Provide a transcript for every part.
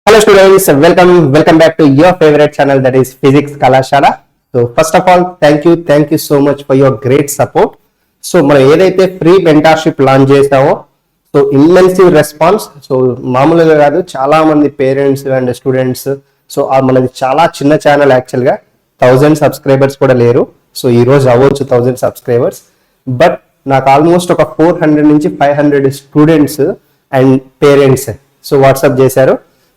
Hello students, welcome back to your favorite channel, that is Physics Kalashala. So first of all, thank you so much for your great support. So మనం ఏదైతే free mentorship launch చేసామో so ఇమ్మెన్సివ్ response. So మామూలుగా కాదు, చాలా మంది parents and students. So మనది చాలా చిన్న ఛానల్, యాక్చువల్గా 1000 సబ్స్క్రైబర్స్ కూడా లేరు. సో ఈ రోజు అవ్వచ్చు 1000 సబ్స్క్రైబర్స్. బట్ నాకు ఆల్మోస్ట్ ఒక 400 నుంచి 500 students and parents so WhatsApp చేశారు.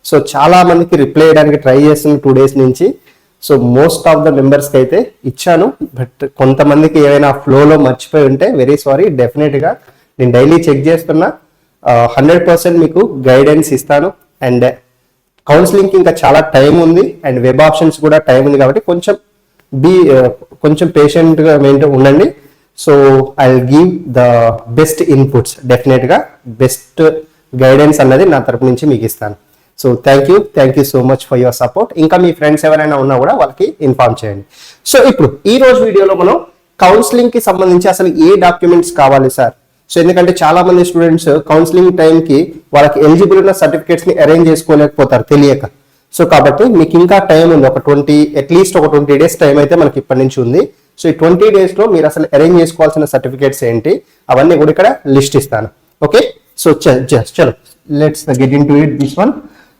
సో చాలా మందికి రిప్లై చేయడానికి ట్రై చేస్తుంది 2 days నుంచి. సో మోస్ట్ ఆఫ్ ద మెంబర్స్కి అయితే ఇచ్చాను, బట్ కొంతమందికి ఏమైనా ఫ్లోలో మర్చిపోయి ఉంటే వెరీ సారీ. డెఫినెట్గా నేను డైలీ చెక్ చేస్తున్నా, 100% మీకు గైడెన్స్ ఇస్తాను. అండ్ కౌన్సిలింగ్కి ఇంకా చాలా టైం ఉంది, అండ్ వెబ్ ఆప్షన్స్ కూడా టైం ఉంది, కాబట్టి కొంచెం పేషెంట్గా ఉండండి. So I will give the best inputs, డెఫినెట్గా బెస్ట్ గైడెన్స్ అన్నది నా తరపు నుంచి మీకు ఇస్తాను. So thank you so much for your support. ఇంకా మీ ఫ్రెండ్స్ ఎవరైనా ఉన్నా కూడా వాళ్ళకి ఇన్ఫార్మ్ చేయండి. సో ఇప్పుడు ఈ రోజు వీడియోలో మనం కౌన్సిలింగ్ కి సంబంధించి అసలు ఏ డాక్యుమెంట్స్ కావాలి సార్. సో ఎందుకంటే చాలా మంది స్టూడెంట్స్ కౌన్సిలింగ్ టైంకి వాళ్ళకి ఎలిజిబుల్ ఉన్న సర్టిఫికేట్స్ ని అరేంజ్ చేసుకోలేకపోతారు తెలియక. సో కాబట్టి మీకు ఇంకా టైం ఉంది, అట్లీస్ట్ ఒక 20 days టైం అయితే మనకి ఇప్పటి నుంచి ఉంది. సో ఈ 20 days లో మీరు అసలు అరేంజ్ చేసుకోవాల్సిన సర్టిఫికేట్స్ ఏంటి అవన్నీ కూడా ఇక్కడ లిస్ట్ ఇస్తాను. ఓకే, సో చలో let's get into it this one.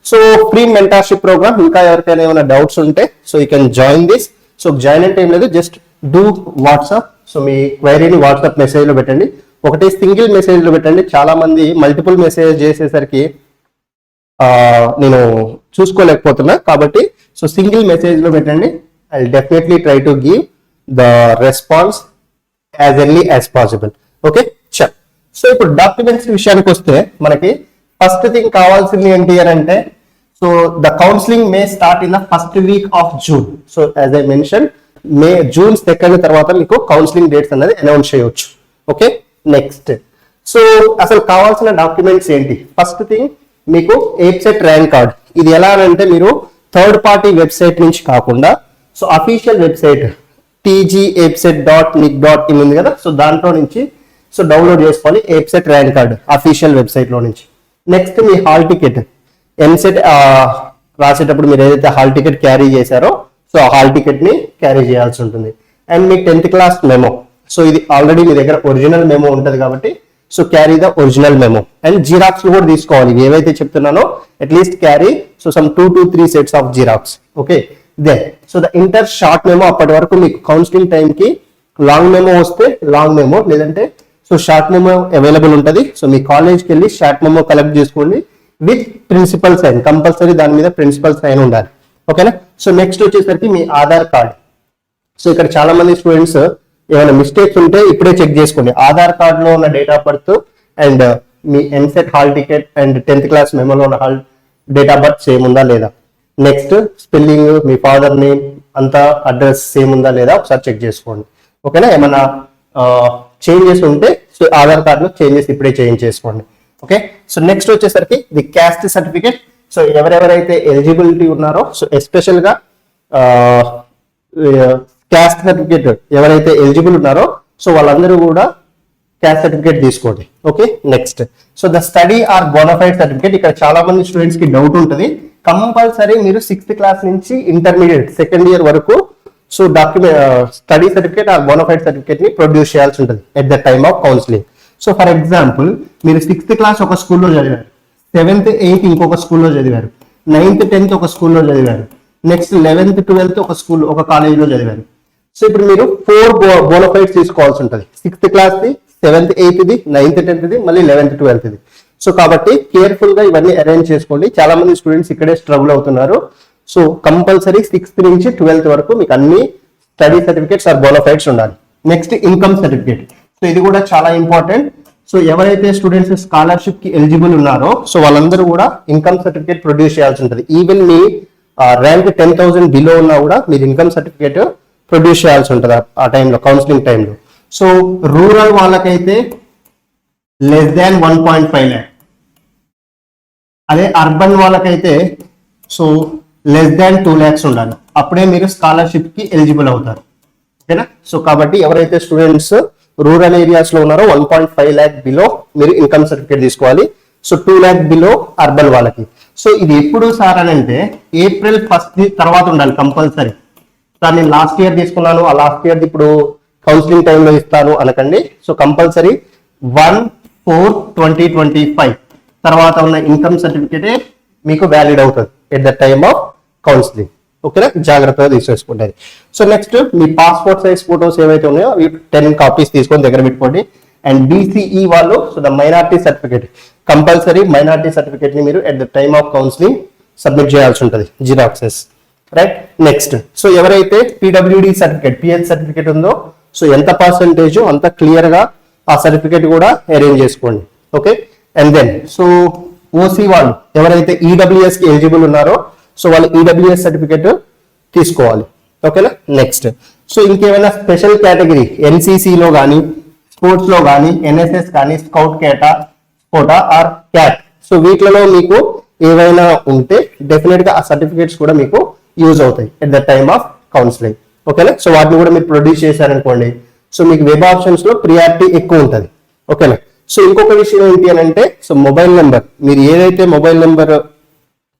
So free mentorship programme, ఇంకా ఎవరికైనా ఏమైనా డౌట్స్ ఉంటే so you can join this. So join అంటే ఏం లేదు, జస్ట్ డూ వాట్సాప్. సో మీ క్వైరీని వాట్సాప్ మెసేజ్ లో పెట్టండి, ఒకటి సింగిల్ మెసేజ్ లో పెట్టండి. చాలా మంది మల్టిపుల్ మెసేజ్ చేసేసరికి నేను చూసుకోలేకపోతున్నా, కాబట్టి సో సింగిల్ మెసేజ్ లో పెట్టండి. I definitely try to give the response as early as possible. Okay చల్. సో ఇప్పుడు డాక్యుమెంట్స్ విషయానికి వస్తే మనకి ఫస్ట్ థింగ్ కావాల్సింది ఏంటి అని అంటే, so the counselling May start in the first week off June. So as I mention, June 2nd తర్వాత మీకు కౌన్సిలింగ్ డేట్స్ అనేది అనౌన్స్ చేయవచ్చు. ఓకే నెక్స్ట్, సో అసలు కావాల్సిన డాక్యుమెంట్స్ ఏంటి. ఫస్ట్ థింగ్ మీకు ఏప్సెట్ ర్యాంక్ కార్డ్. ఇది ఎలా అంటే మీరు థర్డ్ పార్టీ వెబ్సైట్ నుంచి కాకుండా సో అఫీషియల్ వెబ్సైట్ tgapset.nic.in ఉంది కదా, సో దాంట్లో నుంచి సో డౌన్లోడ్ చేసుకోవాలి EAPCET rank card official website లో నుంచి. నెక్స్ట్ మీ హాల్ టికెట్, ఎంసెట్ రాసేటప్పుడు మీరు ఏదైతే హాల్ టికెట్ క్యారీ చేశారో సో ఆ హాల్ టికెట్ ని క్యారీ చేయాల్సి ఉంటుంది. అండ్ మీ 10th class మెమో, సో ఇది ఆల్రెడీ మీ దగ్గర ఒరిజినల్ మెమో ఉంటుంది కాబట్టి so carry the original memo. And xerox కూడా తీసుకోవాలి, ఏవైతే చెప్తున్నానో at least carry so some 2 to 3 sets of xerox. Okay then so the inter short memo. అప్పటి వరకు మీకు కౌన్సిలింగ్ టైంకి లాంగ్ మెమో వస్తే లాంగ్ మెమో, లేదంటే సో షార్ట్ మెమో అవైలబుల్ ఉంటుంది. సో మీ కాలేజ్కి వెళ్ళి షార్ట్ మెమో కలెక్ట్ చేసుకోండి విత్ ప్రిన్సిపల్ సైన్. కంపల్సరీ దాని మీద ప్రిన్సిపల్ సైన్ ఉండాలి. ఓకేనా. సో నెక్స్ట్ వచ్చేసరికి మీ ఆధార్ కార్డ్. సో ఇక్కడ చాలా మంది స్టూడెంట్స్ ఏమైనా మిస్టేక్స్ ఉంటే ఇప్పుడే చెక్ చేసుకోండి. ఆధార్ కార్డ్ లో ఉన్న date of birth and me EAMCET hall ticket and 10th class మెమోలో ఉన్న డేట్ ఆఫ్ బర్త్ సేమ్ ఉందా లేదా. నెక్స్ట్ స్పెల్లింగ్, మీ ఫాదర్ నేమ్ అంతా అడ్రస్ సేమ్ ఉందా లేదా ఒకసారి చెక్ చేసుకోండి. ఓకేనా. ఏమైనా చేంజెస్ ఉంటే సో ఆధార్ కార్డులో చేంజెస్ ఇప్పుడే చేంజ్ చేసుకోండి. ఓకే. సో నెక్స్ట్ వచ్చేసరికి ది క్యాస్ట్ సర్టిఫికేట్. సో ఎవరెవరైతే ఎలిజిబిలిటీ ఉన్నారో సో ఎస్పెషల్ గా క్యాస్ట్ సర్టిఫికేట్ ఎవరైతే ఎలిజిబుల్ ఉన్నారో సో వాళ్ళందరూ కూడా క్యాస్ట్ సర్టిఫికేట్ తీసుకోండి. Okay next, so the study or bona fide certificate. ఇక్కడ చాలా మంది స్టూడెంట్స్ కి డౌట్ ఉంటుంది. కంపల్సరీ మీరు 6th class నుంచి ఇంటర్మీడియట్ 2nd year వరకు సో స్టడీ సర్టిఫికేట్ ఆ బోనఫైడ్ సర్టిఫికేట్ ని ప్రొడ్యూస్ చేయాల్సి ఉంటుంది at the time of counselling. So for example మీరు 6th class ఒక స్కూల్లో చదివారు, 7th 8th ఇంకొక స్కూల్లో చదివారు, 9th 10th ఒక స్కూల్లో చదివారు, నెక్స్ట్ 11th 12th ఒక కాలేజీలో చదివారు. సో ఇప్పుడు మీరు 4 బోనఫైడ్స్ తీసుకోవాల్సి ఉంటుంది. 6th class the, 7th 8th the, 9th 10th the, మళ్ళీ 11th 12th ది. సో కాబట్టి కేర్ఫుల్ గా ఇవన్నీ అరేంజ్ చేసుకోండి. చాలా మంది స్టూడెంట్స్ ఇక్కడే స్ట్రగుల్ అవుతున్నారు. సో కంపల్సరీ 6th నుంచి 12th వరకు మీకు అన్ని స్టడీ సర్టిఫికేట్స్ ఆర్ బోనఫైడ్స్ ఉండాలి. Next income certificate. సో ఇది కూడా చాలా ఇంపార్టెంట్. సో ఎవరైతే స్టూడెంట్స్ స్కాలర్షిప్ కి ఎలిజిబుల్ ఉన్నారో సో వాళ్ళందరూ కూడా ఇన్కమ్ సర్టిఫికేట్ ప్రొడ్యూస్ చేయాల్సి ఉంటుంది. ఈవెన్ మీ ర్యాంక్ 10,000 బిలో ఉన్నా కూడా మీరు ఇన్కమ్ సర్టిఫికేట్ ప్రొడ్యూస్ చేయాల్సి ఉంటుంది ఆ టైంలో, కౌన్సిలింగ్ టైంలో. సో రూరల్ వాళ్ళకైతే less than 1.5 lakh, అదే అర్బన్ వాళ్ళకైతే సో less than 2 lakhs ఉండాలి. అప్పుడే మీరు స్కాలర్షిప్ కి ఎలిజిబుల్ అవుతారు. ఓకేనా. సో కాబట్టి ఎవరైతే స్టూడెంట్స్ రూరల్ ఏరియాస్ లో ఉన్నారో 1.5 lakh బిలో మీరు ఇన్కమ్ సర్టిఫికేట్ తీసుకోవాలి. సో 2 lakh బిలో అర్బన్ వాళ్ళకి. సో ఇది ఎప్పుడు సార్ అని అంటే April 1st తర్వాత ఉండాలి కంపల్సరీ. సార్ నేను లాస్ట్ ఇయర్ తీసుకున్నాను, ఆ లాస్ట్ ఇయర్ ఇప్పుడు కౌన్సిలింగ్ టైంలో ఇస్తాను అనకండి. సో కంపల్సరీ 1/4/2025 తర్వాత ఉన్న ఇన్కమ్ సర్టిఫికేటే మీకు వ్యాలిడ్ అవుతుంది at the time of counselling. ఓకేనా, జాగ్రత్తగా తీసేసుకుంటుంది. సో నెక్స్ట్ మీ పాస్పోర్ట్ సైజ్ ఫోటోస్ ఏవైతే ఉన్నాయో అవి 10 కాపీస్ తీసుకొని దగ్గర పెట్టుకోండి. అండ్ BCE వాళ్ళు so the minority certificate compulsory minority certificate ని మీరు at the time of counselling submit చేయాల్సి ఉంటుంది, జిరాక్సెస్. రైట్, నెక్స్ట్ సో ఎవరైతే PWD సర్టిఫికేట్ PH సర్టిఫికేట్ ఉందో సో ఎంత పర్సెంటేజ్ అంత క్లియర్ గా ఆ సర్టిఫికేట్ కూడా అరేంజ్ చేసుకోండి. Okay, and then so OC వాళ్ళు ఎవరైతే EWS కి ఎలిజిబుల్ ఉన్నారో సో వాళ్ళు EWS సర్టిఫికేట్ తీసుకోవాలి. ఓకేనా, నెక్స్ట్ సో ఇంకేమైనా స్పెషల్ కేటగిరీ NCC లో కానీ స్పోర్ట్స్ లో కానీ NSS కానీ scout quota or cat so వీటిలో మీకు ఏవైనా ఉంటే డెఫినెట్ గా ఆ సర్టిఫికేట్స్ కూడా మీకు యూజ్ అవుతాయి at the time of counselling. ఓకేనా, సో వాటిని కూడా మీరు ప్రొడ్యూస్ చేశారనుకోండి సో మీకు వెబ్ ఆప్షన్స్ లో ప్రియారిటీ ఎక్కువ ఉంటుంది. ఓకేనా, సో ఇంకొక విషయం ఏంటి అని అంటే సో మొబైల్ నెంబర్ మీరు ఏదైతే మొబైల్ నెంబర్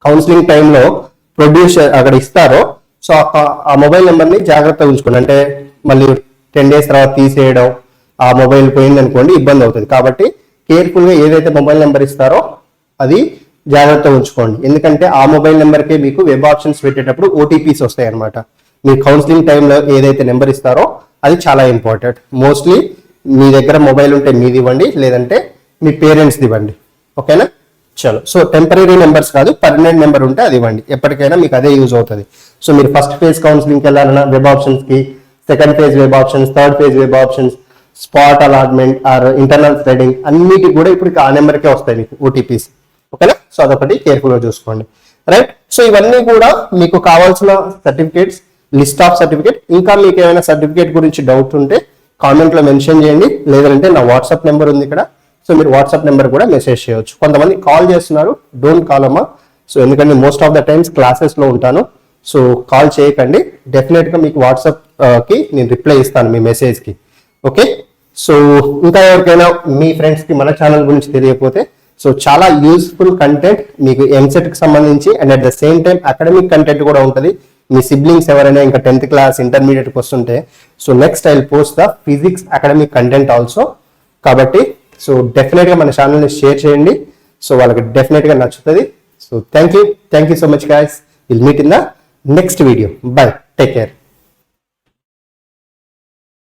కౌన్సిలింగ్ టైంలో ప్రొడ్యూస్ అక్కడ ఇస్తారో సో ఆ మొబైల్ నెంబర్ని జాగ్రత్తగా ఉంచుకోండి. అంటే మళ్ళీ 10 days తర్వాత తీసేయడం, ఆ మొబైల్ పోయింది అనుకోండి ఇబ్బంది అవుతుంది. కాబట్టి కేర్ఫుల్ గా ఏదైతే మొబైల్ నెంబర్ ఇస్తారో అది జాగ్రత్తగా ఉంచుకోండి. ఎందుకంటే ఆ మొబైల్ నెంబర్కే మీకు వెబ్ ఆప్షన్స్ పెట్టేటప్పుడు OTPs వస్తాయి అనమాట. మీ కౌన్సిలింగ్ టైంలో ఏదైతే నెంబర్ ఇస్తారో అది చాలా ఇంపార్టెంట్. మోస్ట్లీ మీ దగ్గర మొబైల్ ఉంటే మీది ఇవ్వండి, లేదంటే మీ పేరెంట్స్ది ఇవ్వండి. ఓకేనా, చలో. సో టెంపరీ నెంబర్స్ కాదు, పర్మనెంట్ నెంబర్ ఉంటే అది ఇవ్వండి, ఎప్పటికైనా మీకు అదే యూజ్ అవుతుంది. సో మీరు ఫస్ట్ ఫేజ్ కౌన్సిలింగ్కి వెళ్ళాలన్నా వెబ్ ఆప్షన్స్ కి, second phase web options, third phase web options, spot allotment or internal threading అన్నిటికి కూడా ఇప్పుడు ఆ నెంబర్కే వస్తాయి మీకు OTPs. ఓకేనా, సో అదొకటి కేర్ఫుల్ గా చూసుకోండి. రైట్, సో ఇవన్నీ కూడా మీకు కావాల్సిన సర్టిఫికేట్స్, లిస్ట్ ఆఫ్ సర్టిఫికేట్. ఇంకా మీకు ఏమైనా సర్టిఫికేట్ గురించి డౌట్ ఉంటే కామెంట్ లో మెన్షన్ చేయండి, లేదంటే నా వాట్సాప్ నెంబర్ ఉంది ఇక్కడ, సో మీరు వాట్సాప్ నెంబర్ కూడా మెసేజ్ చేయొచ్చు. కొంతమంది కాల్ చేస్తున్నారు, డోంట్ కాల్ అమ్మా. సో ఎందుకంటే most of the times classes లో ఉంటాను, సో కాల్ చేయకండి. డెఫినెట్ గా మీకు వాట్సాప్ కి నేను రిప్లై ఇస్తాను మీ మెసేజ్ కి. ఓకే, సో ఇంకా ఎవరికైనా మీ ఫ్రెండ్స్ కి మన ఛానల్ గురించి తెలియకపోతే సో చాలా యూస్ఫుల్ కంటెంట్ మీకు MSET కి సంబంధించి and at the same time academic content కూడా ఉంటుంది. మీ సిబ్లింగ్స్ ఎవరైనా ఇంకా 10th క్లాస్ ఇంటర్మీడియట్కి వస్తుంటే so next I will post the physics academic content also. కాబట్టి సో డెఫినెట్ గా మన ఛానల్ని షేర్ చేయండి, సో వాళ్ళకి డెఫినెట్ గా నచ్చుతుంది. So thank you so much guys. Will meet in the next video. By, take care.